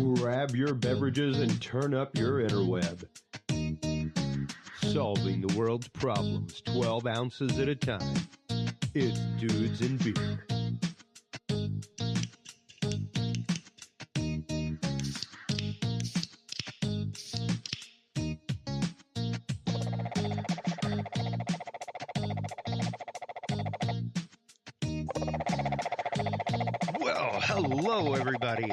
Grab your beverages and turn up your interweb. Solving the world's problems 12 ounces at a time. It's Dudes and Beer. Hello, everybody.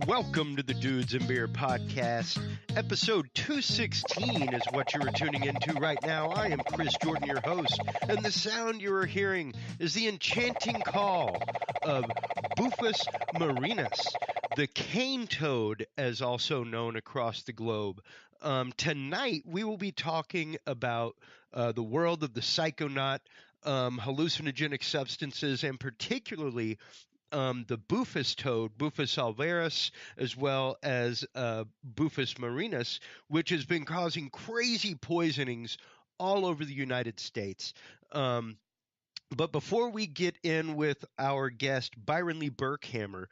Welcome to the Dudes and Beer podcast. Episode 216 is what you are tuning into right now. I am Chris Jordan, your host, and the sound you are hearing is the enchanting call of Bufo Marinus, the cane toad, as also known across the globe. Tonight, we will be talking about the world of the psychonaut, hallucinogenic substances, and particularly the Bufo toad, Bufo alvarez, as well as Bufo marinus, which has been causing crazy poisonings all over the United States. But before we get in with our guest, Byron Burkhammer,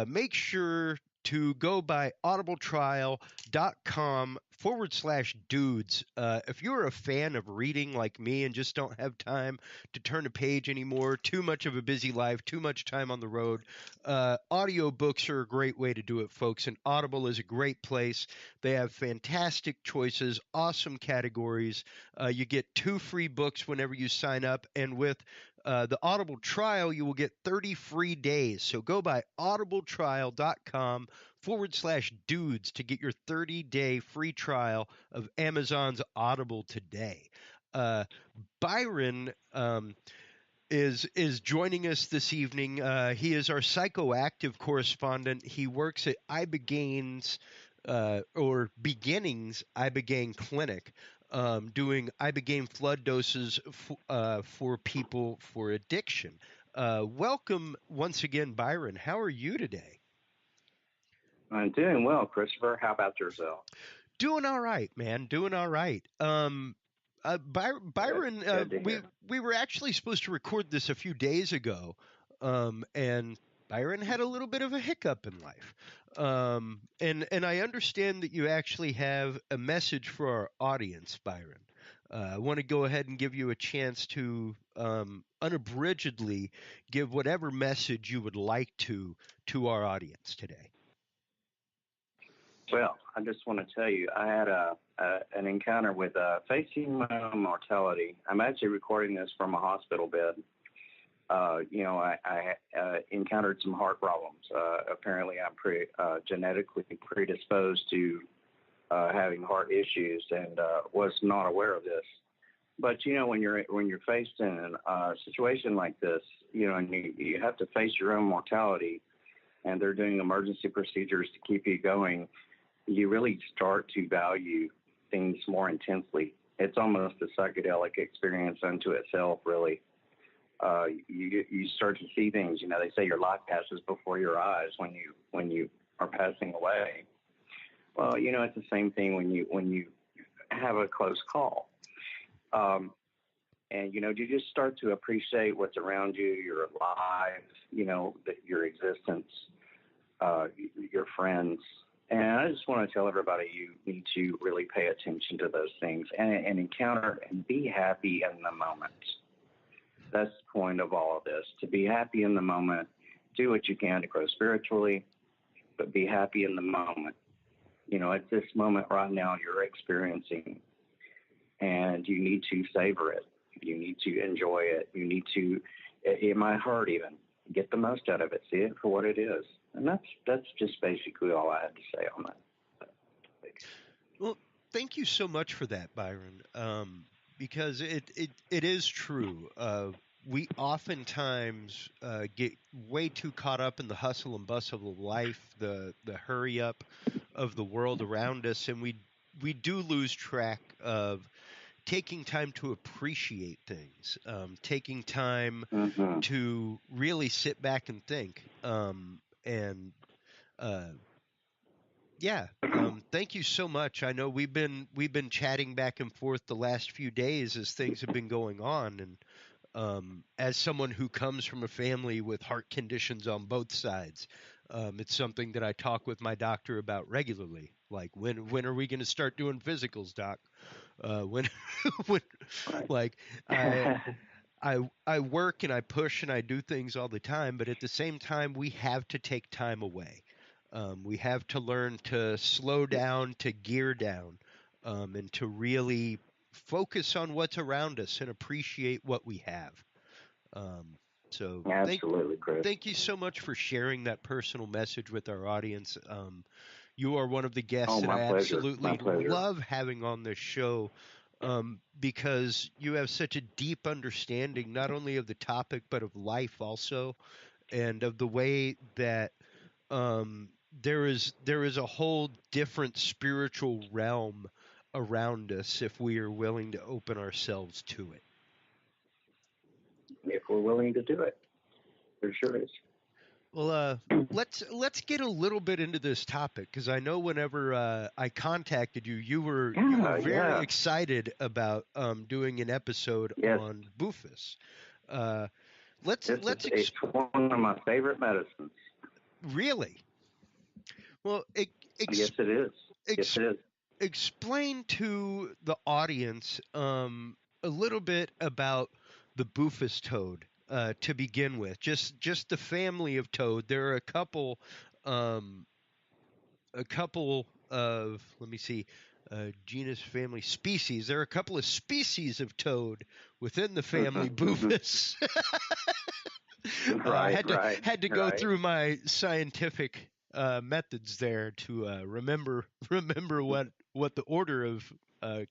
make sure to go by audibletrial.com/dudes. If you're a fan of reading like me and just don't have time to turn a page anymore, too much of a busy life, too much time on the road, audiobooks are a great way to do it, folks. And Audible is a great place. They have fantastic choices, awesome categories. You get 2 free books whenever you sign up. And with the Audible trial, you will get 30 free days. So go by audibletrial.com/dudes to get your 30-day free trial of Amazon's Audible today. Byron is joining us this evening. He is our psychoactive correspondent. He works at Ibogaine's or Beginnings Ibogaine Clinic, doing Ibogaine flood doses for people for addiction. Welcome once again, Byron. How are you today? I'm doing well, Christopher. How about yourself? Doing all right, man. Doing all right. Byron, we were actually supposed to record this a few days ago, and Byron had a little bit of a hiccup in life. And I understand that you actually have a message for our audience, Byron. I want to go ahead and give you a chance to unabridgedly give whatever message you would like to our audience today. Well, I just want to tell you, I had an encounter with facing my own mortality. I'm actually recording this from a hospital bed. I encountered some heart problems. Apparently, I'm genetically predisposed to having heart issues, and was not aware of this. But when you're faced in a situation like this, and you have to face your own mortality, and they're doing emergency procedures to keep you going, you really start to value things more intensely. It's almost a psychedelic experience unto itself, really. You start to see things. They say your life passes before your eyes when you are passing away. Well, it's the same thing when you have a close call. And you just start to appreciate what's around you, your life, your existence, your friends. And I just want to tell everybody you need to really pay attention to those things and encounter and be happy in the moment. That's the point of all of this, to be happy in the moment. Do what you can to grow spiritually, but be happy in the moment. At this moment right now you're experiencing, and you need to savor it. You need to enjoy it. You need to, it might hurt even, get the most out of it. See it for what it is. And that's just basically all I had to say on that. Well, thank you so much for that, Byron. Because it is true. We oftentimes get way too caught up in the hustle and bustle of life, the hurry up of the world around us, and we do lose track of taking time to appreciate things, taking time to really sit back and think. Thank you so much. I know we've been chatting back and forth the last few days as things have been going on, and as someone who comes from a family with heart conditions on both sides, It's something that I talk with my doctor about regularly. Like, when are we going to start doing physicals, doc? When, when, Right. like, I work and I push and I do things all the time, but at the same time, we have to take time away. We have to learn to slow down, to gear down, and to really focus on what's around us and appreciate what we have. So Absolutely, Chris. thank you so much for sharing that personal message with our audience. You are one of the guests that My I pleasure. absolutely My pleasure. love having on this show, because you have such a deep understanding, not only of the topic, but of life also, and of the way that there is a whole different spiritual realm around us if we are willing to open ourselves to it. If we're willing to do it, there sure is. Well, let's get a little bit into this topic, because I know whenever I contacted you, you were very excited about doing an episode on Bufus. It's one of my favorite medicines. Really? Well, yes, it is. Yes, it is. Explain to the audience a little bit about the Bufus toad to begin with. Just the family of toad. There are a couple of, let me see, genus, family, species. There are a couple of species of toad within the family Bufus. I had to go through my scientific methods there to remember what the order of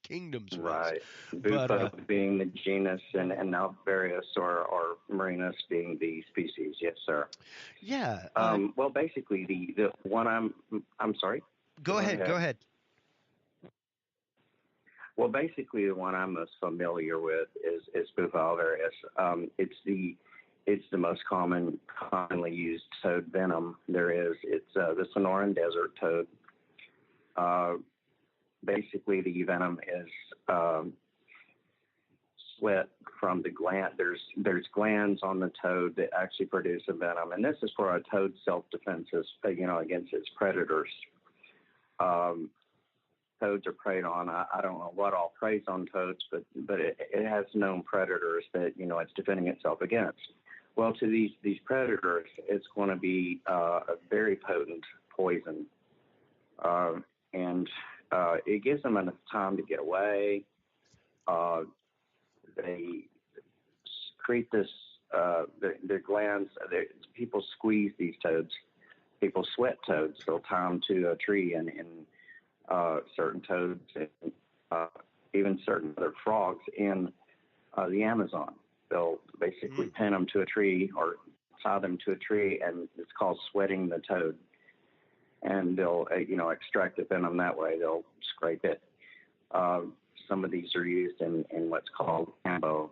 kingdoms was. Right. Bufo being the genus, and Alvarius or Marinus being the species. Yes, sir. Yeah. Well, basically, the one I'm sorry. Go ahead. Well, basically, the one I'm most familiar with is Bufo alvarius. It's the most commonly used toad venom there is. It's the Sonoran desert toad. Basically, the venom is sweat from the gland. There's glands on the toad that actually produce a venom, and this is for a toad's self-defense, against its predators. Toads are preyed on. I don't know what all preys on toads, but it has known predators that it's defending itself against. Well, to these predators, it's going to be a very potent poison, and it gives them enough time to get away. They secrete this. Their glands. People squeeze these toads. People sweat toads. They'll tie them to a tree, and certain toads, and even certain other frogs in the Amazon. They'll basically pin them to a tree or tie them to a tree, and it's called sweating the toad. And they'll, extract the venom that way. They'll scrape it. Some of these are used in what's called combo,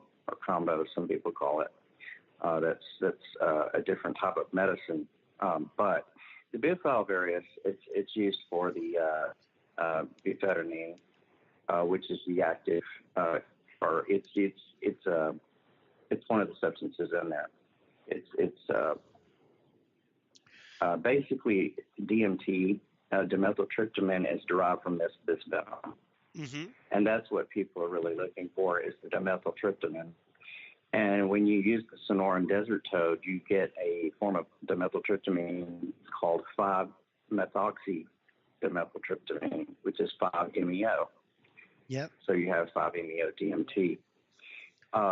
some people call it. That's a different type of medicine. But the Bufo alvarius, it's used for the bufetronine, which is the active, or it's one of the substances in there. It's basically DMT, dimethyltryptamine, is derived from this venom. Mm-hmm. And that's what people are really looking for, is the dimethyltryptamine. And when you use the Sonoran desert toad, you get a form of dimethyltryptamine called 5-methoxy dimethyltryptamine, which is 5-MeO. Yep. So you have 5-MeO DMT.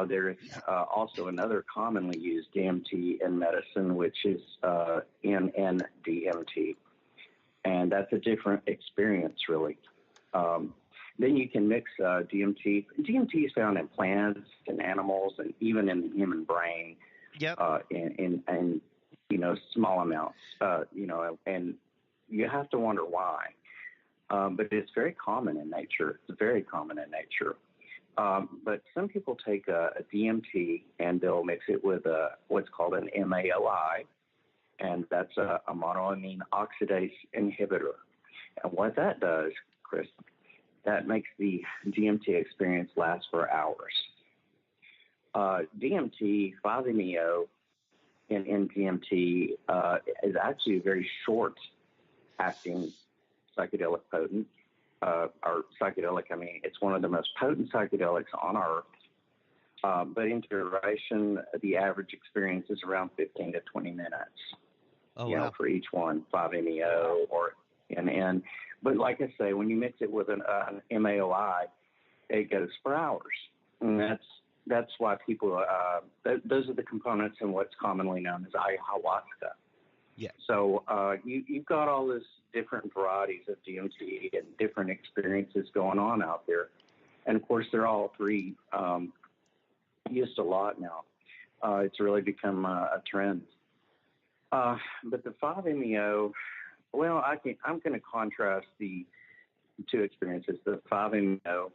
There is also another commonly used DMT in medicine, which is NN-DMT. And that's a different experience, really. Then you can mix DMT. DMT is found in plants and animals and even in the human brain. Yep. In small amounts, and you have to wonder why. But it's very common in nature. It's very common in nature. But some people take a DMT and they'll mix it with what's called an MAOI, and that's a monoamine oxidase inhibitor. And what that does, Chris, that makes the DMT experience last for hours. DMT, 5-MeO, in DMT is actually a very short-acting psychedelic potent. Or psychedelic, I mean, it's one of the most potent psychedelics on Earth. But in duration, the average experience is around 15 to 20 minutes. Oh, you wow. know, for each one, 5-MeO or NN. But like I say, when you mix it with an MAOI, it goes for hours. And that's why people, those are the components in what's commonly known as ayahuasca. Yeah. So you've got all these different varieties of DMT and different experiences going on out there. And, of course, they're all three used a lot now. It's really become a trend. But the 5-MeO, well, I'm going to contrast the two experiences, the 5-MeO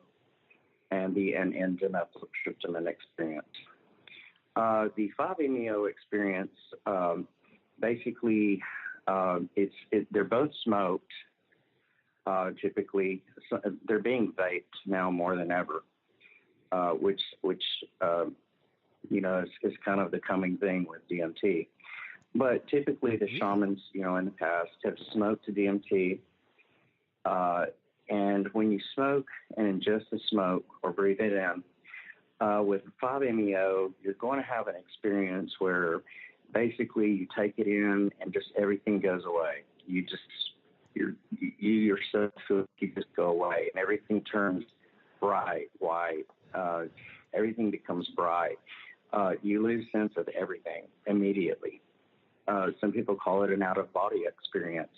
and the N-dimethyltryptamine experience. The 5-MeO experience, basically, they're both smoked. Typically, they're being vaped now more than ever, which you know, is kind of the coming thing with DMT. But typically, the shamans, you know, in the past have smoked DMT. And when you smoke and ingest the smoke or breathe it in, with 5-MeO, you're going to have an experience where basically you take it in and just everything goes away. You yourself feel like you just go away, and everything turns bright, white. Everything becomes bright. You lose sense of everything immediately. Some people call it an out-of-body experience.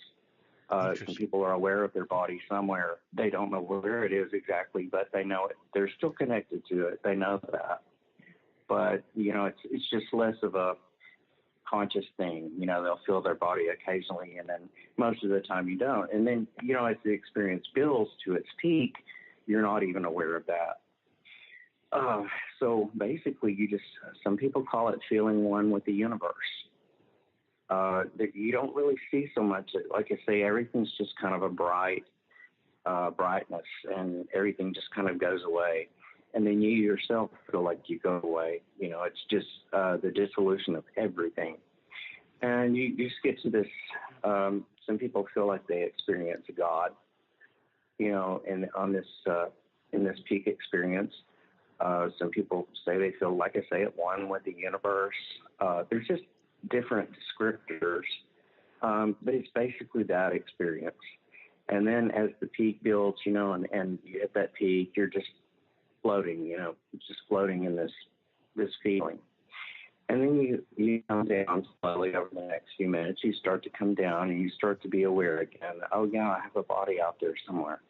Some people are aware of their body somewhere. They don't know where it is exactly, but they know it. They're still connected to it. They know that. But, you know, it's just less of a conscious thing. You know, they'll feel their body occasionally, and then most of the time you don't. And then, you know, as the experience builds to its peak, you're not even aware of that. So basically, some people call it feeling one with the universe. That you don't really see so much. Like I say, everything's just kind of a brightness, and everything just kind of goes away. And then you yourself feel like you go away. You know, it's just the dissolution of everything. And you just get to this, some people feel like they experience God, you know, and in this peak experience. Some people say they feel, like I say, at one with the universe. There's just different descriptors, but it's basically that experience. And then as the peak builds, you know, and you hit that peak, you're just floating, you know, just floating in this feeling. And then you come down slowly over the next few minutes. You start to come down, and you start to be aware again. Oh, yeah, I have a body out there somewhere.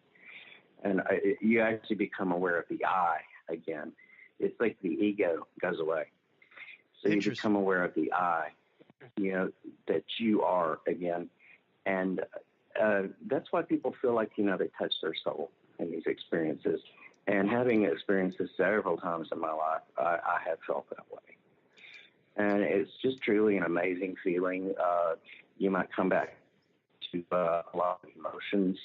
And you actually become aware of the I again. It's like the ego goes away. So you become aware of the I, you know, that you are again. And that's why people feel like, you know, they touch their soul in these experiences. And having experienced this several times in my life, I have felt that way. And it's just truly an amazing feeling. You might come back to a lot of emotions,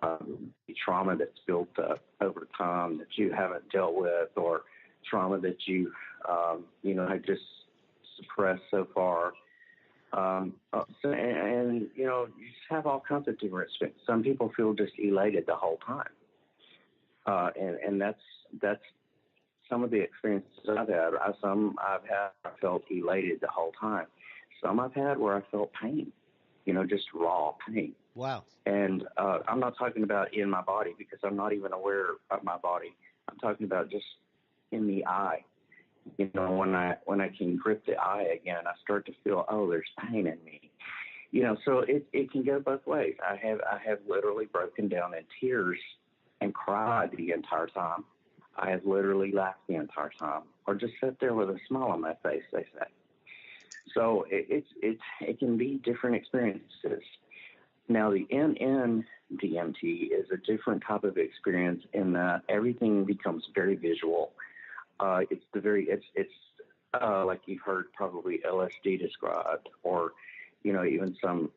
the trauma that's built up over time that you haven't dealt with, or trauma that you, you know, have just suppressed so far. And, you know, you just have all kinds of different experiences. Some people feel just elated the whole time. And that's some of the experiences I've had. I felt elated the whole time. Some I've had where I felt pain, you know, just raw pain. Wow. And I'm not talking about in my body, because I'm not even aware of my body. I'm talking about just in the eye. You know, when I can grip the eye again, I start to feel, oh, there's pain in me. You know, so it can go both ways. I have literally broken down in tears and cried the entire time. I have literally laughed the entire time, or just sat there with a smile on my face, they say. So it can be different experiences. Now, the NN-DMT is a different type of experience in that everything becomes very visual. It's like you've heard probably LSD described, or, you know, even some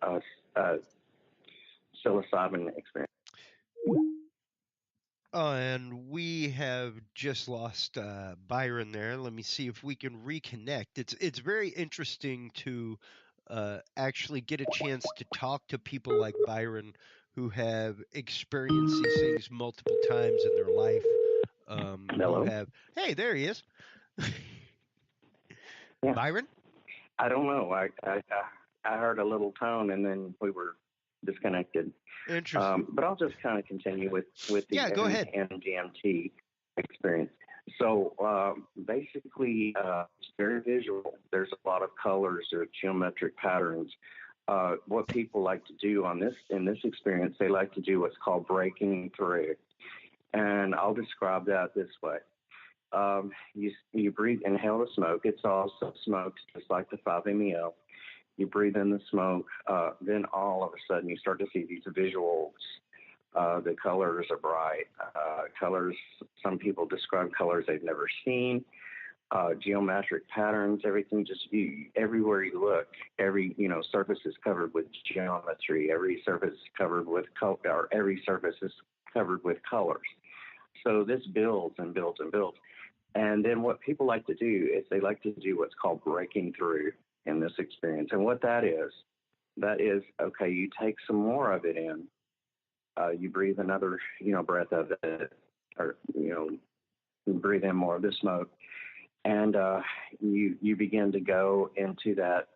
psilocybin experience. And we have just lost Byron there. Let me see if we can reconnect. It's very interesting to actually get a chance to talk to people like Byron who have experienced these things multiple times in their life. Who Hello? have, hey, there he is. Yeah. Byron? I don't know. I heard a little tone and then we were disconnected. Interesting. But I'll just kind of continue with the Go ahead. MGMT experience. So basically, it's very visual. There's a lot of colors or geometric patterns. What people like to do in this experience, they like to do what's called breaking through. And I'll describe that this way. You breathe, inhale the smoke. It's also smoke, just like the 5-MeO. You breathe in the smoke. Then all of a sudden you start to see these visuals. The colors are bright. Colors, some people describe colors they've never seen. Geometric patterns, everything everywhere you look, every surface is covered with geometry. Every surface is covered with every surface is covered with colors. So this builds and builds and builds. And then what people like to do is they like to do what's called breaking through in this experience. And what that is, okay, you take some more of it in. You breathe another, breath of it, or, you breathe in more of the smoke. And you begin to go into that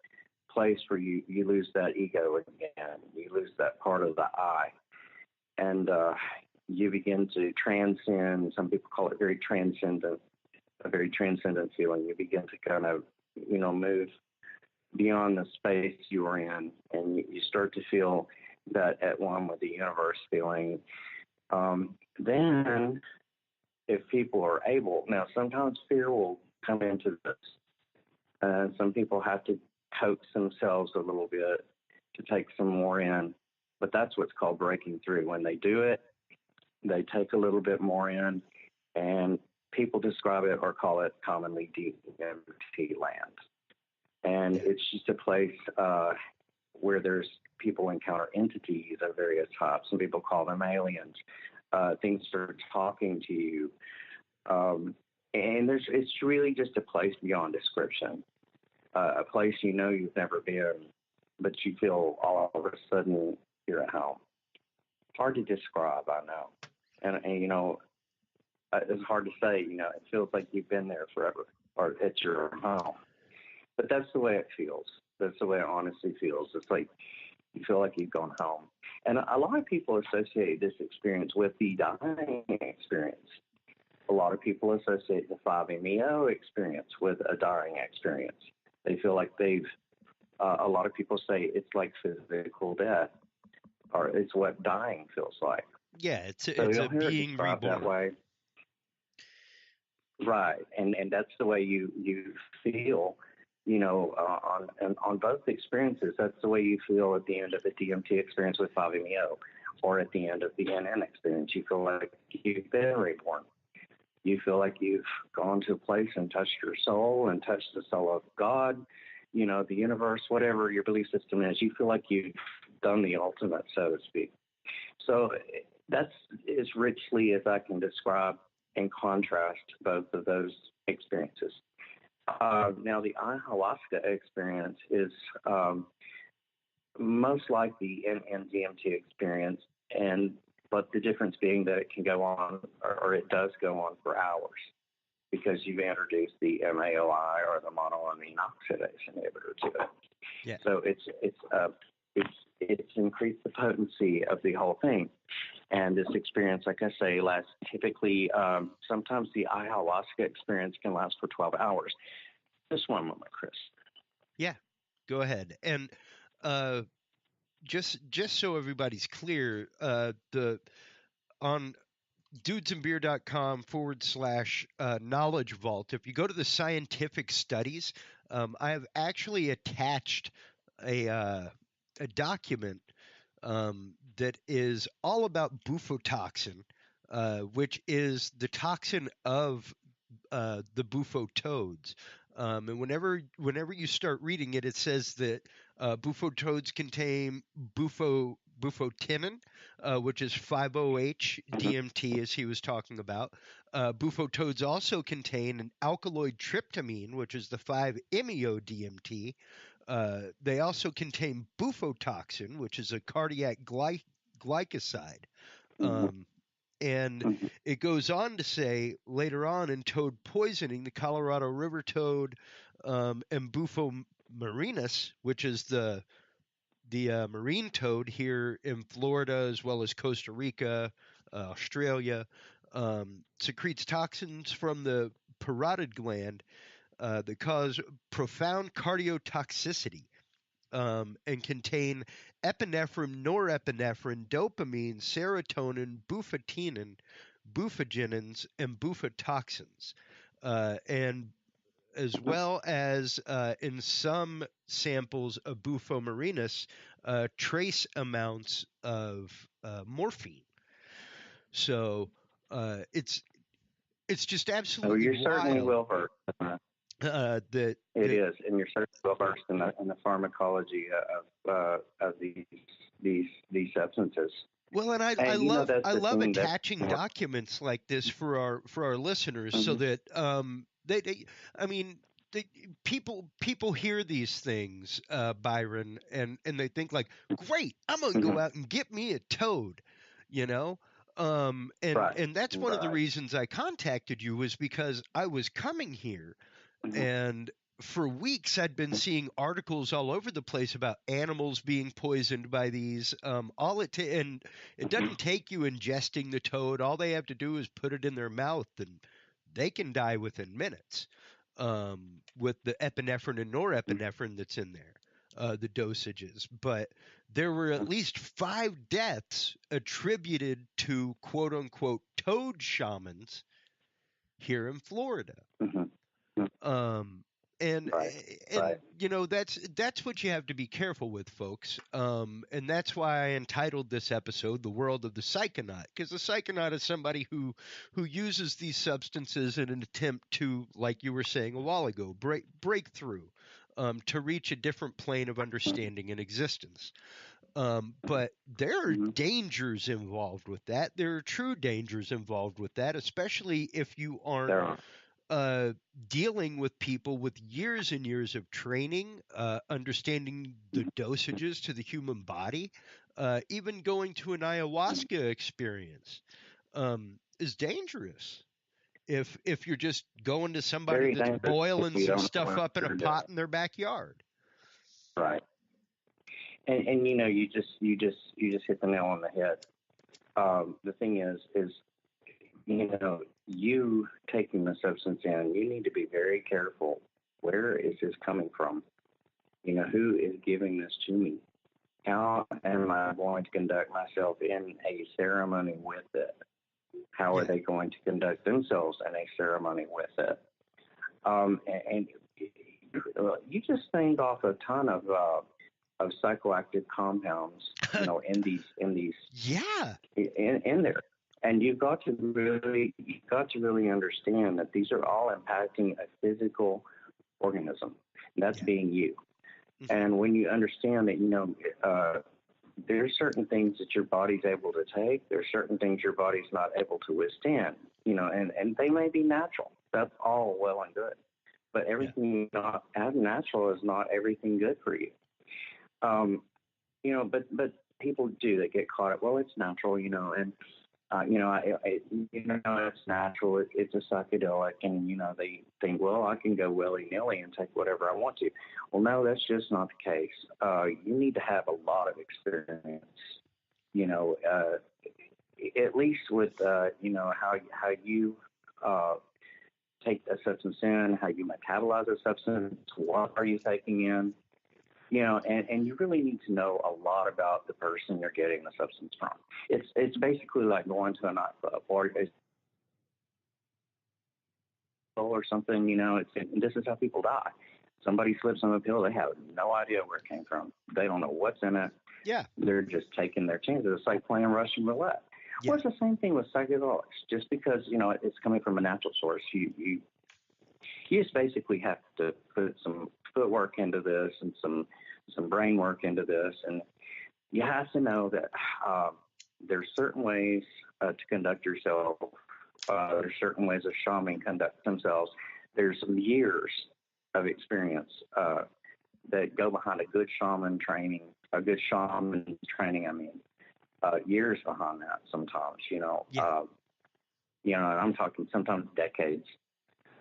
place where you lose that ego again. You lose that part of the I. And you begin to transcend. Some people call it very transcendent, a very transcendent feeling. You begin to kind of, move beyond the space you were in, and you start to feel that at one with the universe feeling. Then, if people are able, now sometimes fear will come into this. Some people have to coax themselves a little bit to take some more in, but that's what's called breaking through. When they do it, they take a little bit more in, and people describe it or call it commonly DMT land. And it's just a place where there's people encounter entities of various types. Some people call them aliens. Things are talking to you. And it's really just a place beyond description, a place you've never been, but you feel all of a sudden you're at home. Hard to describe, I know. And it's hard to say, it feels like you've been there forever or it's your home. But that's the way it feels. That's the way it honestly feels. It's like you feel like you've gone home. And a lot of people associate this experience with the dying experience. A lot of people associate the 5-MeO experience with a dying experience. They feel like a lot of people say it's like physical death, or it's what dying feels like. Yeah, it's a being reborn. That way. Right, and that's the way you feel, on both experiences. That's the way you feel at the end of the DMT experience with 5-MeO, or at the end of the NN experience. You feel like you've been reborn. You feel like you've gone to a place and touched your soul and touched the soul of God, the universe, whatever your belief system is. You feel like you've done the ultimate, so to speak. So that's as richly as I can describe and contrast both of those experiences. Now, the ayahuasca experience is most like the DMT experience, but the difference being that it can go on, or it does go on for hours, because you've introduced the MAOI, or the monoamine oxidase inhibitor, to it. Yeah. So it's increased the potency of the whole thing. And this experience, like I say, lasts typically, sometimes the ayahuasca experience can last for 12 hours. Just one moment, Chris. Yeah, go ahead. And just so everybody's clear, on dudesandbeer.com/knowledge vault, if you go to the scientific studies, I have actually attached a document that is all about bufotoxin, which is the toxin of the Bufo toads. And whenever you start reading it, it says that Bufo toads contain bufotinin, which is 5-OH DMT, as he was talking about. Bufo toads also contain an alkaloid tryptamine, which is the 5-MeO DMT. They also contain bufotoxin, which is a cardiac glycoside. And it goes on to say later on in toad poisoning, the Colorado river toad and Bufo Marinus, which is the marine toad here in Florida as well as Costa Rica, Australia, secretes toxins from the parotid gland that cause profound cardiotoxicity and contain epinephrine, norepinephrine, dopamine, serotonin, bufotinin, bufogenins, and bufotoxins. And as well as in some samples of Bufo Marinus, trace amounts of morphine. So it's just absolutely you're wild. Certainly well versed. It is, and you're certainly well versed in the pharmacology of these substances. Well, and I love attaching documents like this for our listeners, so that people hear these things, Byron, and they think like, great, I'm gonna go out and get me a toad, and that's one of the reasons I contacted you, was because I was coming here, and for weeks I'd been seeing articles all over the place about animals being poisoned by these. And it doesn't take you ingesting the toad. All they have to do is put it in their mouth, and they can die within minutes with the epinephrine and norepinephrine that's in there, the dosages. But there were at least 5 deaths attributed to quote unquote toad shamans here in Florida. And that's what you have to be careful with, folks. And that's why I entitled this episode "The World of the Psychonaut," because the psychonaut is somebody who uses these substances in an attempt to, like you were saying a while ago, break through, to reach a different plane of understanding and existence. But there are dangers involved with that. There are true dangers involved with that, especially if you aren't dealing with people with years and years of training, understanding the dosages to the human body, even going to an ayahuasca experience is dangerous. If you're just going to somebody that's boiling some stuff up in a pot in their backyard. Right. And you just hit the nail on the head. The thing is you taking the substance in, you need to be very careful. Where is this coming from? Who is giving this to me? How am I going to conduct myself in a ceremony with it? How are they going to conduct themselves in a ceremony with it? And you just named off a ton of psychoactive compounds, in these in there. And you've got to really understand that these are all impacting a physical organism, and that's being you. And when you understand that, there's certain things that your body's able to take, there's certain things your body's not able to withstand, and they may be natural. That's all well and good. But everything not as natural is not everything good for you. But people do, they get caught up, well, it's natural, and it's natural. It's a psychedelic, and they think, well, I can go willy nilly and take whatever I want to. Well, no, that's just not the case. You need to have a lot of experience. At least with how you take a substance in, how you metabolize a substance, what are you taking in. And you really need to know a lot about the person you're getting the substance from. It's basically like going to a nightclub or something. This is how people die. Somebody slips on a pill, they have no idea where it came from. They don't know what's in it. Yeah, they're just taking their chances. It's like playing Russian roulette. Yeah. Well, it's the same thing with psychedelics. Just because it's coming from a natural source, you just basically have to put some footwork into this and some brain work into this, and you have to know that there's certain ways to conduct yourself. There's certain ways a shaman conduct themselves. There's some years of experience that go behind a good shaman training. I mean, years behind that. Sometimes, and I'm talking sometimes decades.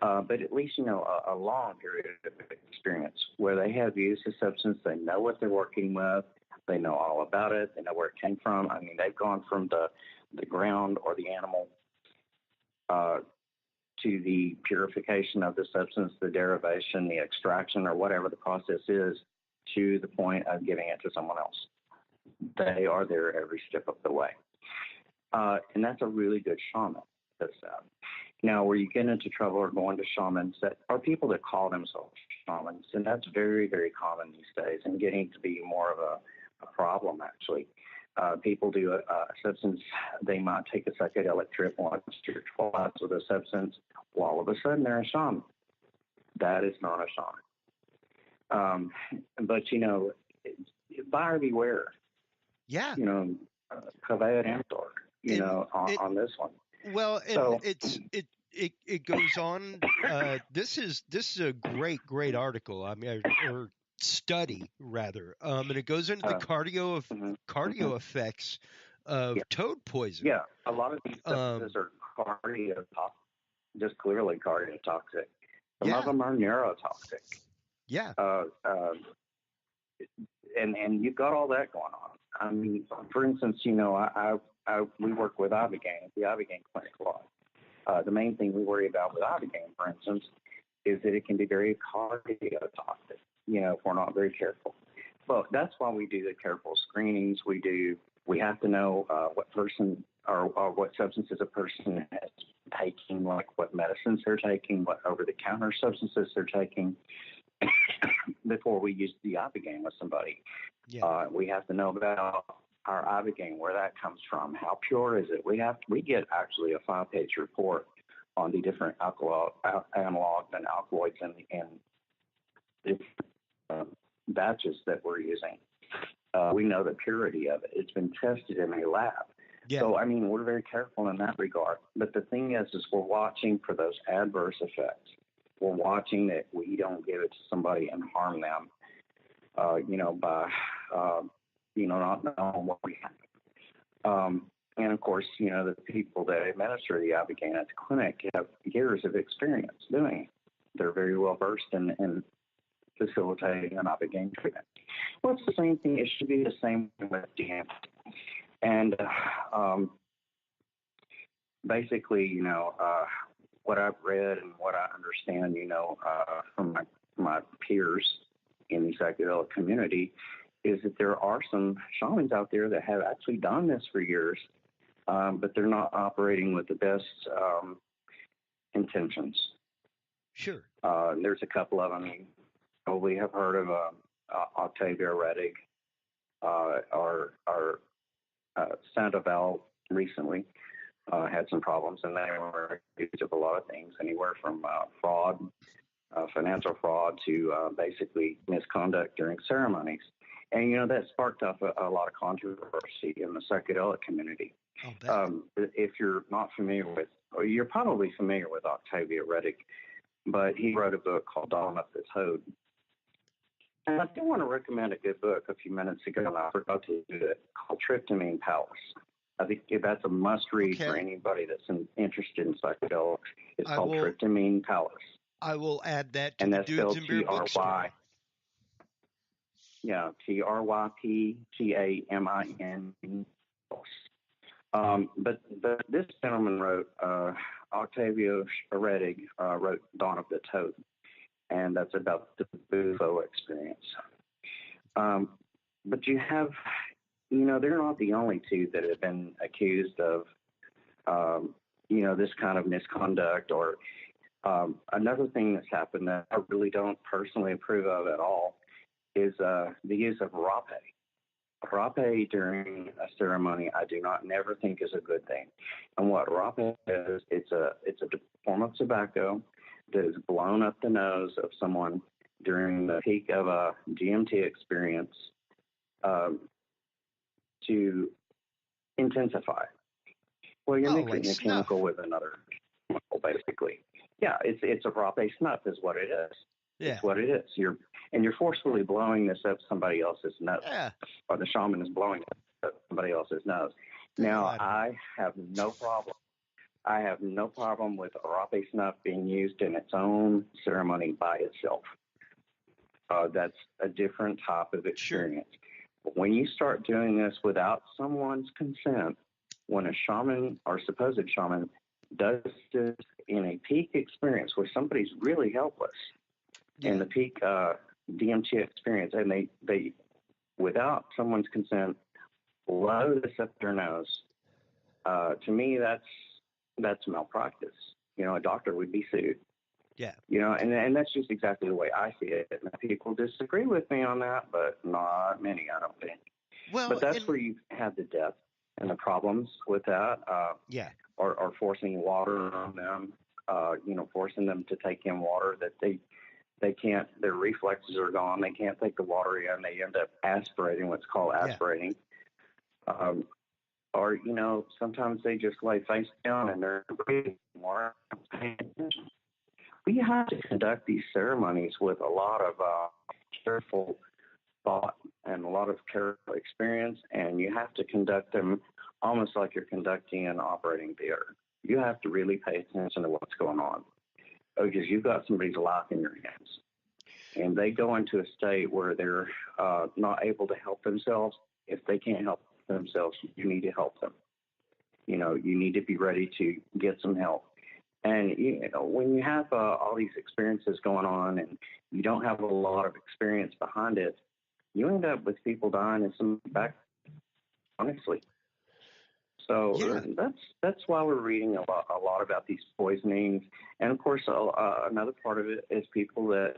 But at least, a long period of experience where they have used the substance. They know what they're working with. They know all about it. They know where it came from. I mean, they've gone from the ground or the animal to the purification of the substance, the derivation, the extraction, or whatever the process is, to the point of giving it to someone else. They are there every step of the way. And that's a really good shaman. That's Now, where you get into trouble are going to shamans that are people that call themselves shamans, and that's very, very common these days and getting to be more of a problem, actually. People do a substance. They might take a psychedelic trip once or twice with a substance. Well, all of a sudden, they're a shaman. That is not a shaman. But, buyer beware. Yeah. Kaveh Amtor, on this one. Well, it goes on. This is a great article. I mean, or study rather. And it goes into the cardio effects of toad poison. Yeah, a lot of these substances are just clearly cardiotoxic. Some of them are neurotoxic. Yeah. And you've got all that going on. I mean, for instance, we work with Ibogaine, the Ibogaine clinic a lot. The main thing we worry about with Ibogaine, for instance, is that it can be very cardiotoxic, if we're not very careful. Well, that's why we do the careful screenings. We have to know what person or what substances a person is taking, like what medicines they're taking, what over-the-counter substances they're taking, before we use the Ibogaine with somebody. Yeah. We have to know about our Ibogaine, where that comes from, how pure is it. We get actually a 5-page report on the different analogs and alkaloids and different batches that we're using. We know the purity of it. It's been tested in a lab. Yeah. So, I mean, we're very careful in that regard. But the thing is we're watching for those adverse effects. We're watching that we don't give it to somebody and harm them, by, not knowing what we have. And, of course, the people that administer the Ibogaine at the clinic have years of experience doing it. They're very well versed in facilitating an Ibogaine treatment. Well, it's the same thing. It should be the same with DMT. And basically, what I've read and what I understand, from my peers in the psychedelic community, is that there are some shamans out there that have actually done this for years, but they're not operating with the best intentions. Sure. There's a couple of them. You probably have heard of Octavia Rettig or Sandoval recently. Had some problems, and they were accused of a lot of things, anywhere from fraud, financial fraud, to basically misconduct during ceremonies. And, that sparked up a lot of controversy in the psychedelic community. If you're not familiar with, or you're probably familiar with Octavia Rettig, but he wrote a book called Dawn of the Toad. And I do want to recommend a good book a few minutes ago, and I forgot to do it, called Tryptamine Palace. I think that's a must-read for anybody that's interested in psychedelics. It's called Tryptamine Palace. I will add that to the Dudes and Beer bookstore. Yeah, Tryptamin. But this gentleman wrote, Octavia Rettig wrote Dawn of the Toad, and that's about the Bufo experience. But you have, they're not the only two that have been accused of, this kind of misconduct. Or another thing that's happened that I really don't personally approve of at all is the use of rapé. Rapé during a ceremony, I do never think is a good thing. And what rapé is, it's a form of tobacco that is blown up the nose of someone during the peak of a DMT experience. to intensify. Well, you're mixing like a chemical with another chemical, basically. Yeah, it's a rape snuff is what it is. Yeah. It's what it is. You're forcefully blowing this up somebody else's nose. Yeah. Or the shaman is blowing it up somebody else's nose. Now, I have no problem. I have no problem with rape snuff being used in its own ceremony by itself. That's a different type of experience. Sure. But when you start doing this without someone's consent, when a shaman or supposed shaman does this in a peak experience where somebody's really helpless, in the peak DMT experience, and they without someone's consent blow this up their nose, to me that's malpractice. A doctor would be sued. Yeah. And that's just exactly the way I see it. And people disagree with me on that, but not many, I don't think. Well, but that's where you have the death and the problems with that. Or forcing water on them, forcing them to take in water that they can't, their reflexes are gone. They can't take the water in. They end up aspirating, what's called aspirating. Or, sometimes they just lay face down and they're breathing more. We have to conduct these ceremonies with a lot of careful thought and a lot of careful experience, and you have to conduct them almost like you're conducting an operating theater. You have to really pay attention to what's going on because you've got somebody's life in your hands. And they go into a state where they're not able to help themselves. If they can't help themselves, you need to help them. You need to be ready to get some help. And, when you have all these experiences going on and you don't have a lot of experience behind it, you end up with people dying and some back, honestly. So that's why we're reading a lot about these poisonings. And, of course, another part of it is people that,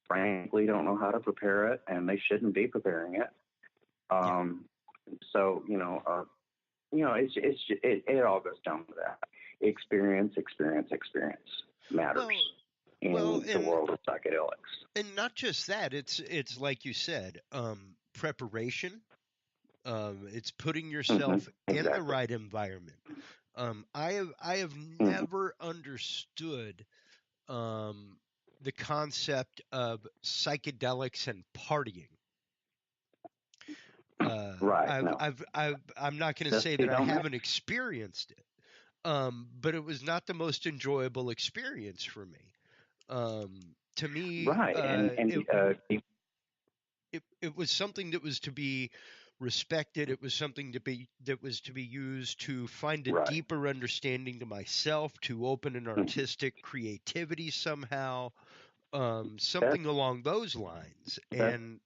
frankly, don't know how to prepare it, and they shouldn't be preparing it. So, it all goes down to that. Experience matters in the world of psychedelics. And not just that, it's like you said, preparation. It's putting yourself in the right environment. I have never understood the concept of psychedelics and partying. I'm not going to say that I haven't experienced it, but it was not the most enjoyable experience for me. To me, it was something that was to be respected. It was something that was to be used to find a deeper understanding to myself, to open an artistic creativity somehow, something along those lines. And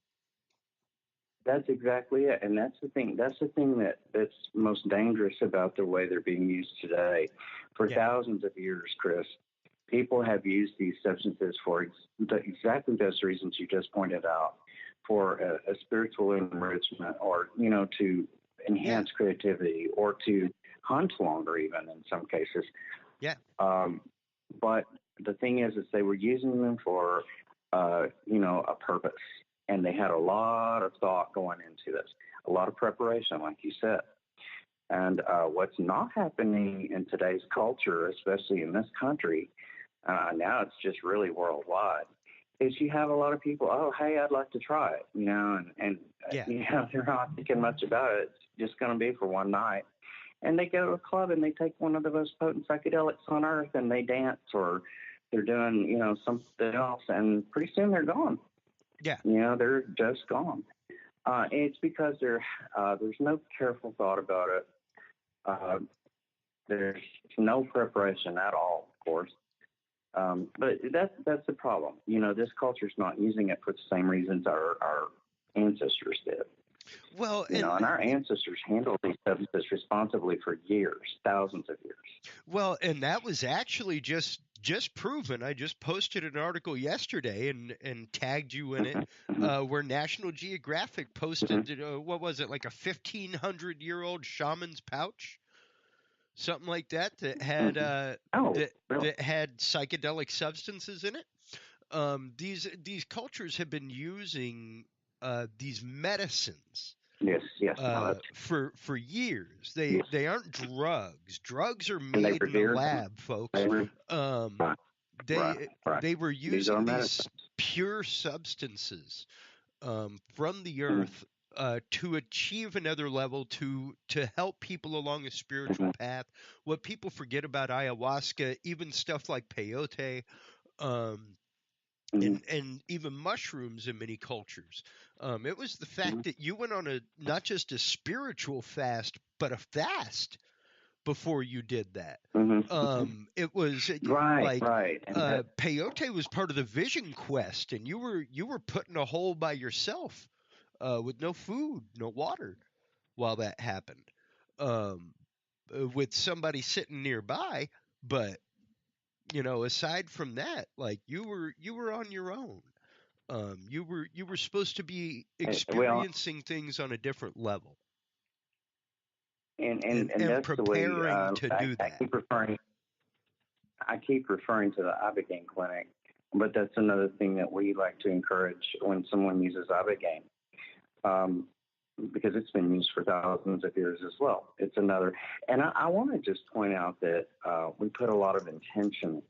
that's exactly it. And that's the thing. That's the thing that's most dangerous about the way they're being used today. For thousands of years, Chris, people have used these substances for exactly those reasons you just pointed out, for a spiritual enrichment, or, to enhance creativity, or to hunt longer, even in some cases. Yeah. But the thing is they were using them for, a purpose. And they had a lot of thought going into this, a lot of preparation, like you said. And what's not happening in today's culture, especially in this country, now it's just really worldwide, is you have a lot of people, oh, hey, I'd like to try it, and they're not thinking much about it. It's just going to be for one night. And they go to a club and they take one of the most potent psychedelics on earth and they dance, or they're doing, something else, and pretty soon they're gone. Yeah. They're just gone. It's because there's no careful thought about it. There's no preparation at all, of course. But that's the problem. This culture's not using it for the same reasons our ancestors did. Well, and our ancestors handled these substances responsibly for years, thousands of years. Well, and that was actually just proven. I just posted an article yesterday and tagged you in it, where National Geographic posted, what was it, like a 1,500-year-old shaman's pouch, something like that had that had psychedelic substances in it. These cultures have been using these medicines Yes. No, for years. yes. They aren't drugs. Drugs are And they made in the revered them. lab, folks. They were right, They right. they were These are using these medicines. pure substances from the Mm-hmm. earth to achieve another level, to help people along a spiritual Mm-hmm. path. What people forget about ayahuasca, even stuff like peyote, um, Mm-hmm. and even mushrooms in many cultures. It was the Mm-hmm. fact that you went on a not just a spiritual fast, but a fast before you did that. Mm-hmm. It was Right, like right. And that, peyote was part of the vision quest, and you were put in a hole by yourself with no food, no water while that happened, um, with somebody sitting nearby. But aside from that, like you were on your own. You were supposed to be well, experiencing things on a different level and and that's the way preparing to do that. I keep referring to the Ibogaine clinic, but that's another thing that we like to encourage when someone uses Ibogaine, um, because it's been used for thousands of years as well. It's another, and I want to just point out that we put a lot of intention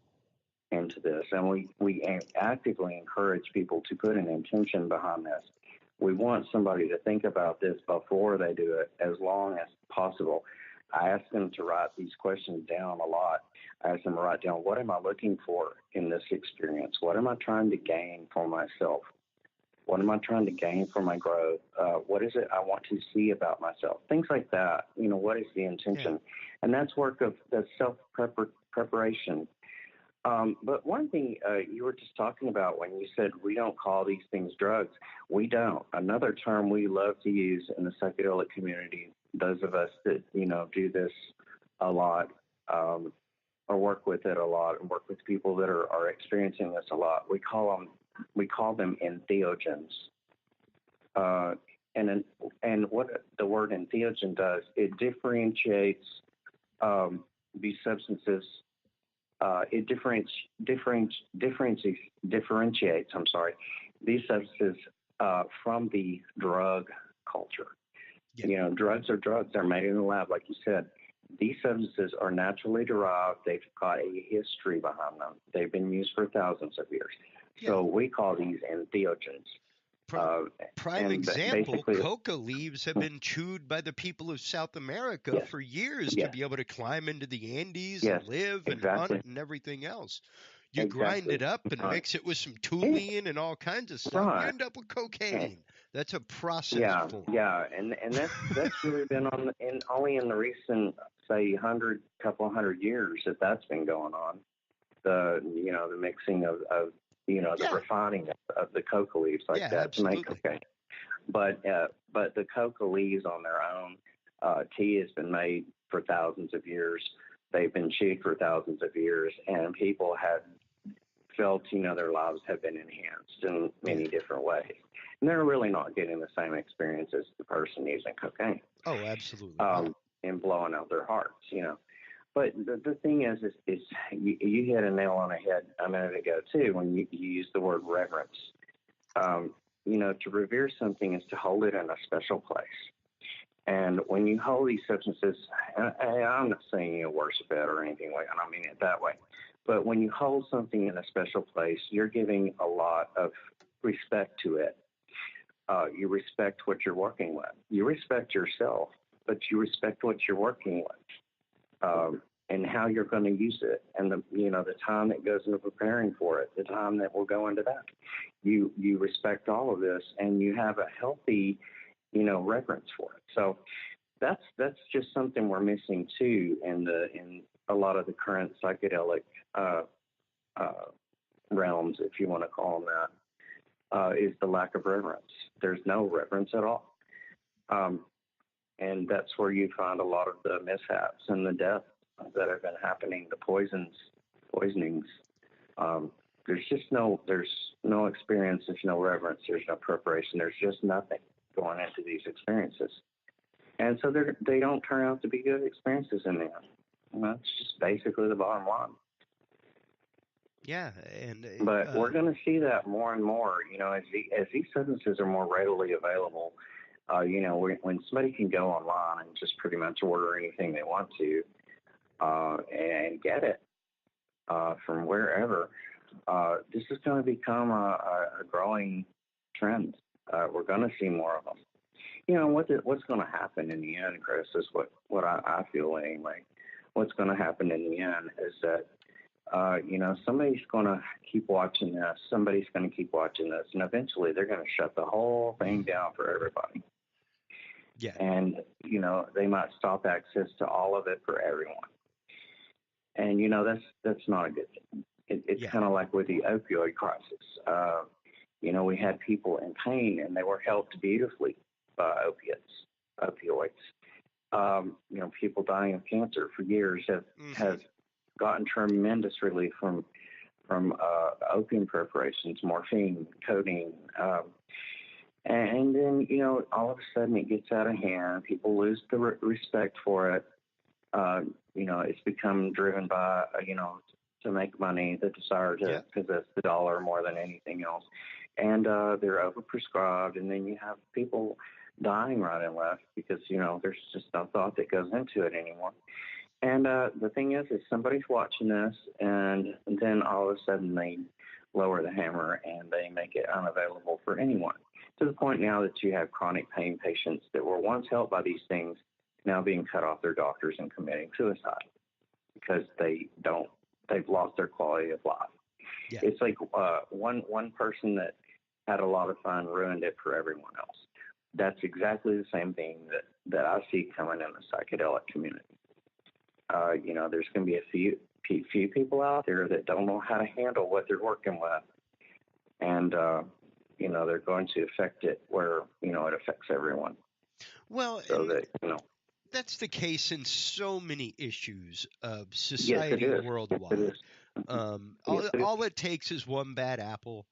into this, and we actively encourage people to put an intention behind this. We want somebody to think about this before they do it as long as possible. I ask them to write these questions down a lot. I ask them to write down, what am I looking for in this experience? What am I trying to gain for myself? What am I trying to gain for my growth? What is it I want to see about myself? Things like that. What is the intention? Yeah. And that's work of the self-preparation. But one thing you were just talking about when you said we don't call these things drugs, we don't. Another term we love to use in the psychedelic community, those of us that do this a lot, or work with it a lot, and work with people that are experiencing this a lot, we call them entheogens. And what the word entheogen does, it differentiates these substances. It differentiates. I'm sorry, these substances from the drug culture. Yeah. Drugs are drugs. They're made in the lab, like you said. These substances are naturally derived. They've got a history behind them. They've been used for thousands of years. Yeah. So we call these entheogens. Prime example, coca leaves have been chewed by the people of South America for years to be able to climb into the Andes and live and hunt and everything else. You grind it up and mix it with some toluene and all kinds of stuff. You end up with cocaine. That's a process form. Yeah, and that's really been only in the recent, say, couple hundred years that's been going on. The mixing of the refining of the coca leaves like that absolutely. to make cocaine. But the coca leaves on their own, tea has been made for thousands of years. They've been chewed for thousands of years, and people have felt, their lives have been enhanced in many different ways. And they're really not getting the same experience as the person using cocaine. Oh, absolutely. And blowing out their hearts, But the thing is you hit a nail on the head a minute ago, too, when you used the word reverence. To revere something is to hold it in a special place. And when you hold these substances, and I'm not saying you worship it or anything like that, I don't mean it that way. But when you hold something in a special place, you're giving a lot of respect to it. You respect what you're working with. You respect yourself, but you respect what you're working with. And how you're going to use it, and the time that goes into preparing for it, the time that will go into that. You respect all of this, and you have a healthy, reverence for it. So that's just something we're missing too in a lot of the current psychedelic realms, if you want to call them that, is the lack of reverence. There's no reverence at all, and that's where you find a lot of the mishaps and the death that have been happening, the poisonings. There's no experience, there's no reverence, there's no preparation, there's just nothing going into these experiences. And so they don't turn out to be good experiences in the end. That's just basically the bottom line. Yeah, but we're going to see that more and more, as these substances are more readily available. When somebody can go online and just pretty much order anything they want to and get it from wherever, this is going to become a growing trend. We're going to see more of them. What's going to happen in the end, Chris, is what I feel anyway. What's going to happen in the end is that, somebody's going to keep watching this. Somebody's going to keep watching this. And eventually they're going to shut the whole thing down for everybody. Yeah. And, they might stop access to all of it for everyone. And, that's not a good thing. It's kind of like with the opioid crisis. We had people in pain and they were helped beautifully by opioids. People dying of cancer for years have gotten tremendous relief from opium preparations, morphine, codeine. And then, all of a sudden it gets out of hand. People lose the respect for it. It's become driven by, to make money, the desire to possess the dollar more than anything else. And they're overprescribed. And then you have people dying right and left because, there's just no thought that goes into it anymore. And the thing is somebody's watching this, and then all of a sudden they lower the hammer and they make it unavailable for anyone. To the point now that you have chronic pain patients that were once helped by these things now being cut off their doctors and committing suicide because they've lost their quality of life. Yeah. It's like one person that had a lot of fun ruined it for everyone else. That's exactly the same thing that I see coming in the psychedelic community. There's going to be a few people out there that don't know how to handle what they're working with. And, they're going to affect it where, it affects everyone. Well, so that's the case in so many issues of society worldwide. All it takes is one bad apple.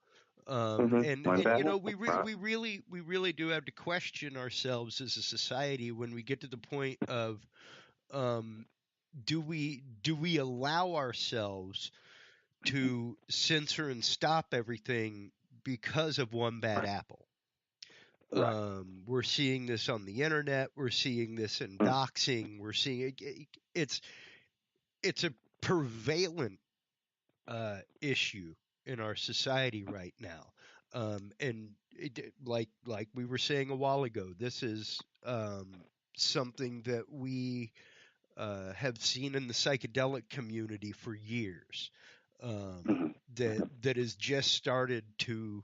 We really do have to question ourselves as a society when we get to the point of, do we allow ourselves to censor and stop everything because of one bad apple? Right. We're seeing this on the internet. We're seeing this in doxing. We're seeing it's a prevalent issue in our society right now. Like we were saying a while ago, this is something that we have seen in the psychedelic community for years. That has just started to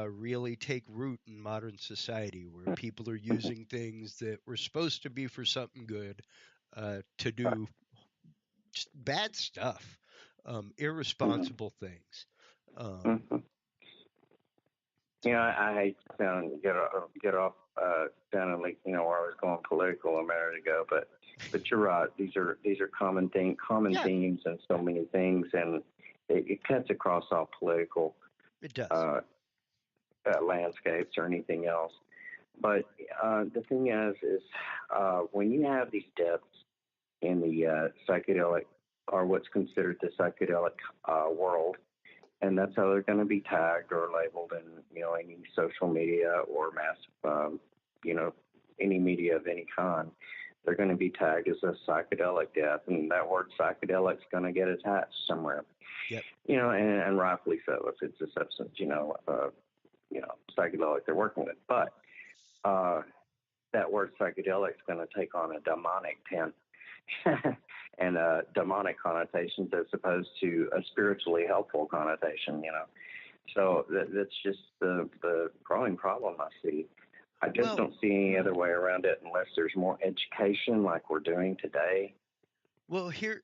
really take root in modern society, where people are using things that were supposed to be for something good to do just bad stuff, irresponsible things. I hate to get off sounding like where I was going political a minute ago, but you're right. These are common themes in so many things, and it cuts across all political. It does. Landscapes or anything else. But the thing is when you have these deaths in the psychedelic, or what's considered the psychedelic world, and that's how they're going to be tagged or labeled in any social media or mass any media of any kind. They're going to be tagged as a psychedelic death, and that word psychedelic is going to get attached somewhere. Yep. And rightfully so if it's a substance psychedelic they're working with. But that word psychedelic is going to take on a demonic tint and demonic connotations as opposed to a spiritually helpful connotation, So that's just the growing problem I see. I just don't see any other way around it unless there's more education like we're doing today. Well, here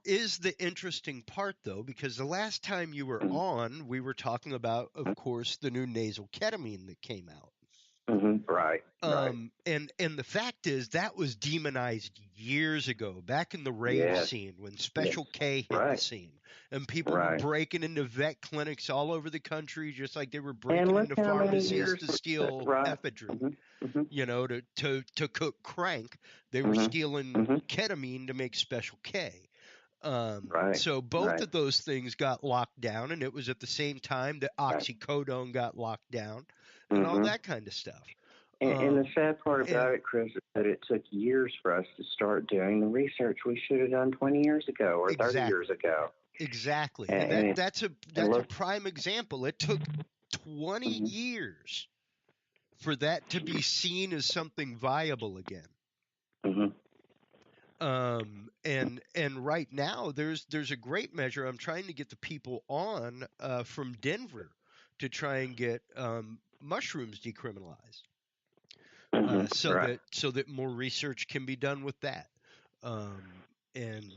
is the interesting part, though, because the last time you were on, we were talking about, of course, the new nasal ketamine that came out. Right. And the fact is that was demonized years ago, back in the rave scene when Special K hit the scene, and people were breaking into vet clinics all over the country, just like they were breaking into pharmacies to steal ephedrine. To cook crank, they were stealing ketamine to make Special K. So both of those things got locked down, and it was at the same time that oxycodone got locked down and all that kind of stuff. And the sad part about it, Chris, is that it took years for us to start doing the research we should have done 20 years ago or 30 years ago. Exactly. And that's a prime example. It took 20 years for that to be seen as something viable again. And right now there's a great measure. I'm trying to get the people on from Denver to try and get mushrooms decriminalized. So that more research can be done with that. And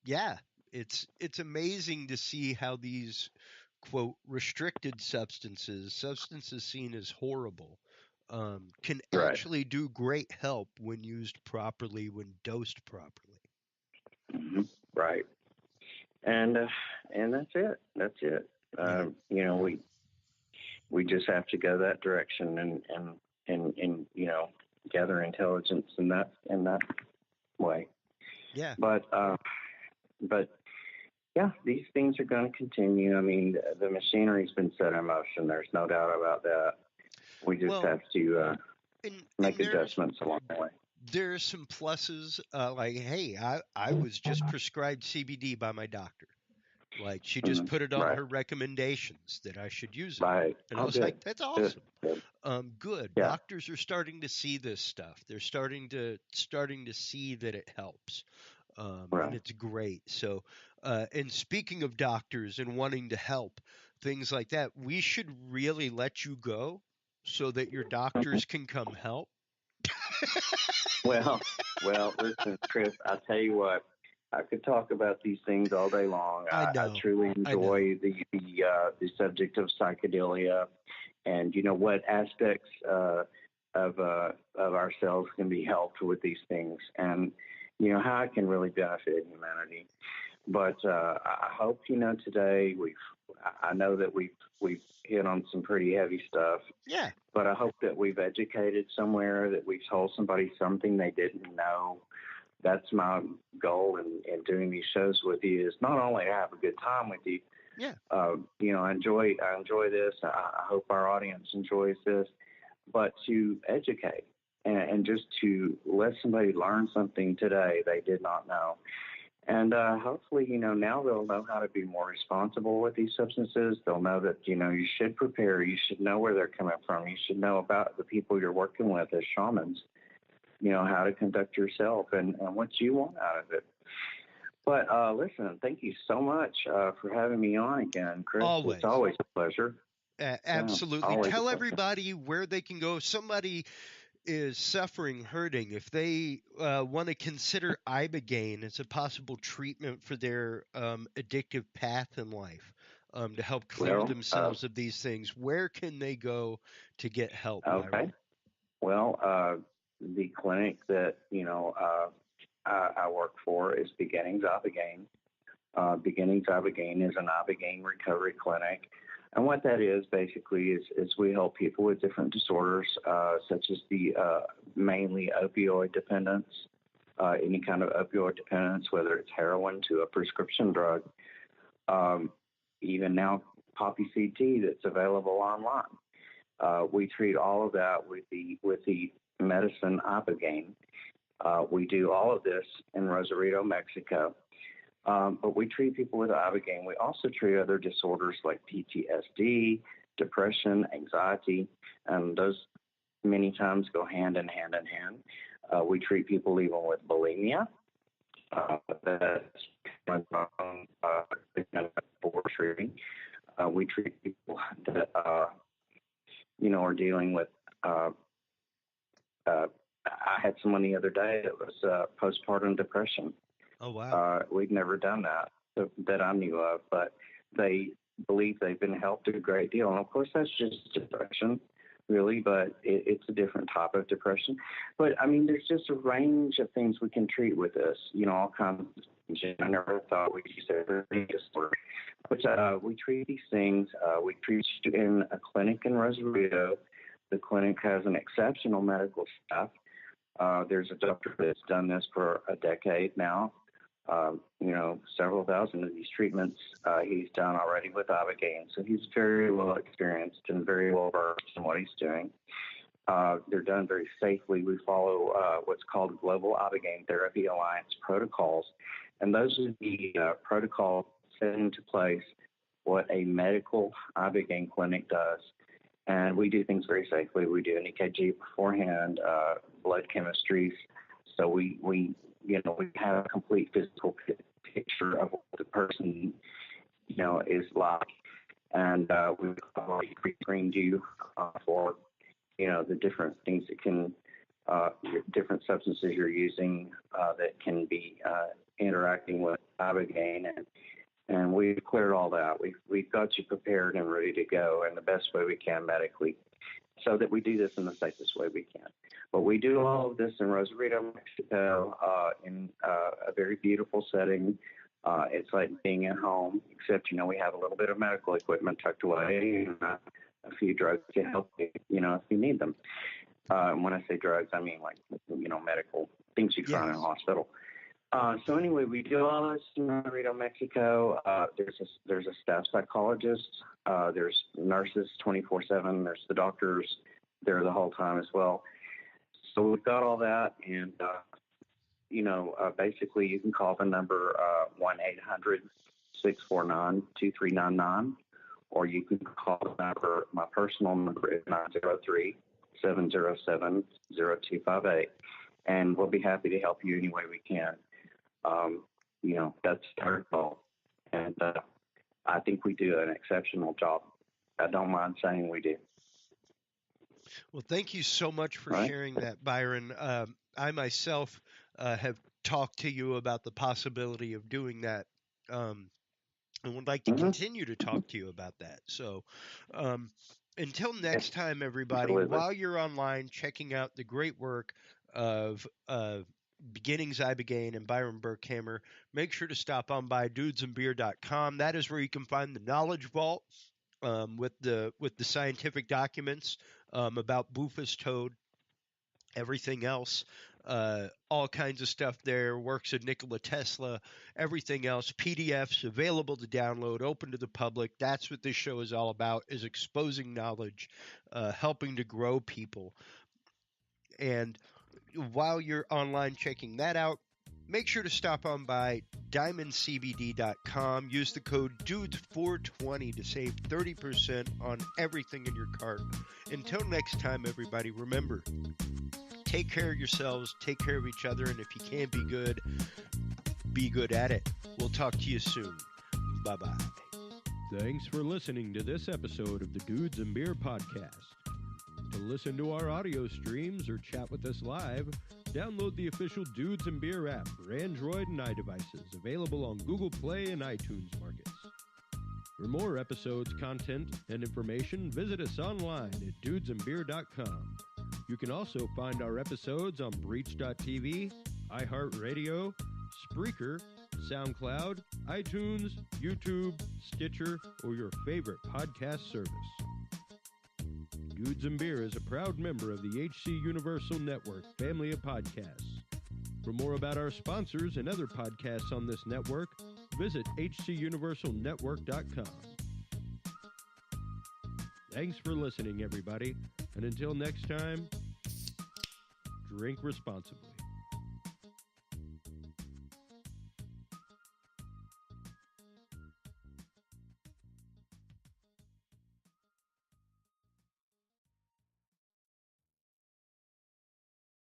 yeah, it's amazing to see how these quote restricted substances seen as horrible, can actually do great help when used properly, when dosed properly. Right. And that's it. That's it. You know, we just have to go that direction and you know, gather intelligence in that way. Yeah. But yeah, these things are going to continue. I mean, the machinery's been set in motion. There's no doubt about that. We just have to make adjustments along the way. There are some pluses, like, hey, I was just prescribed CBD by my doctor. Like, she just put it on her recommendations that I should use it. Right. And I was like, that's awesome. Good. Yeah. Doctors are starting to see this stuff. They're starting to see that it helps. And it's great. So, and speaking of doctors and wanting to help, things like that, we should really let you go so that your doctors can come help. Well, listen, Chris, I'll tell you what, I could talk about these things all day long. I truly enjoy the subject of psychedelia, and you know what aspects of ourselves can be helped with these things, and you know how it can really benefit humanity. But I hope, you know, today I know that we've hit on some pretty heavy stuff. Yeah. But I hope that we've educated somewhere, that we've told somebody something they didn't know. That's my goal in doing these shows with you, is not only to have a good time with you. Yeah. You know, I enjoy this. I hope our audience enjoys this, but to educate and just to let somebody learn something today they did not know. And hopefully, you know, now they'll know how to be more responsible with these substances. They'll know that, you know, you should prepare. You should know where they're coming from. You should know about the people you're working with as shamans, you know, how to conduct yourself and what you want out of it. But listen, thank you so much for having me on again, Chris. Always. It's always a pleasure. Absolutely. Tell everybody where they can go. If somebody is suffering, hurting, if they want to consider Ibogaine as a possible treatment for their addictive path in life, to help clear themselves of these things, where can they go to get help? Okay. Byron? Well, the clinic that, you know, I work for is Beginnings Ibogaine. Beginnings Ibogaine is an Ibogaine recovery clinic. And what that is basically is we help people with different disorders, such as the mainly opioid dependence, any kind of opioid dependence, whether it's heroin to a prescription drug, even now poppy seed tea that's available online. We treat all of that with the medicine Ibogaine. We do all of this in Rosarito, Mexico. But we treat people with Ibogaine. We also treat other disorders like PTSD, depression, anxiety, and those many times go hand in hand in hand. We treat people even with bulimia. That's for treating. We treat people that you know, are dealing with. I had someone the other day that was postpartum depression. Oh, wow. We've never done that I knew of, but they believe they've been helped a great deal. And of course, that's just depression, really, but it's a different type of depression. But I mean, there's just a range of things we can treat with this, you know, all kinds of things. I never thought we used to disorder. But we treat these things. We treat you in a clinic in Rosarito. The clinic has an exceptional medical staff. There's a doctor that's done this for a decade now. You know, several thousand of these treatments he's done already with Ibogaine. So he's very well experienced and very well versed in what he's doing. They're done very safely. We follow what's called Global Ibogaine Therapy Alliance protocols, and those are the protocols set into place what a medical Ibogaine clinic does. And we do things very safely. We do an EKG beforehand, blood chemistries. So we have a complete physical picture of what the person, is like. And we've already pre-screened you for, the different things that can, different substances you're using that can be interacting with Ibogaine. And we've cleared all that. We've got you prepared and ready to go in the best way we can medically, so that we do this in the safest way we can. But we do all of this in Rosarito, Mexico, in a very beautiful setting. It's like being at home, except, we have a little bit of medical equipment tucked away and a few drugs to help you, if you need them. And when I say drugs, I mean medical things you find in a hospital. So anyway, we do all this in Rosarito, Mexico. There's a staff psychologist. There's nurses 24/7. There's the doctors there the whole time as well. So we've got all that, and basically you can call the number 1-800-649-2399, or you can call the number. My personal number is 903-707-0258, and we'll be happy to help you any way we can. That's our goal. And I think we do an exceptional job. I don't mind saying we do. Well, thank you so much for sharing that, Byron. I myself have talked to you about the possibility of doing that, and would like to continue to talk to you about that. So until next time, everybody, while you're online checking out the great work of Beginnings Ibogaine and Byron Burkhammer, make sure to stop on by dudesandbeer.com. That is where you can find the knowledge vault with the scientific documents about Bufo Toad, everything else, all kinds of stuff there, works of Nikola Tesla, everything else, PDFs available to download, open to the public. That's what this show is all about, is exposing knowledge, helping to grow people. And while you're online checking that out, make sure to stop on by diamondcbd.com. Use the code DUDES420 to save 30% on everything in your cart. Until next time, everybody, remember, take care of yourselves, take care of each other, and if you can be good at it. We'll talk to you soon. Bye-bye. Thanks for listening to this episode of the Dudes and Beer Podcast. To listen to our audio streams or chat with us live, download the official Dudes and Beer app for Android and iDevices, available on Google Play and iTunes markets. For more episodes, content, and information, visit us online at dudesandbeer.com. You can also find our episodes on Breach.tv, iHeartRadio, Spreaker, SoundCloud, iTunes, YouTube, Stitcher, or your favorite podcast service. Dudes and Beer is a proud member of the HC Universal Network family of podcasts. For more about our sponsors and other podcasts on this network, visit hcuniversalnetwork.com. Thanks for listening, everybody, and until next time, drink responsibly.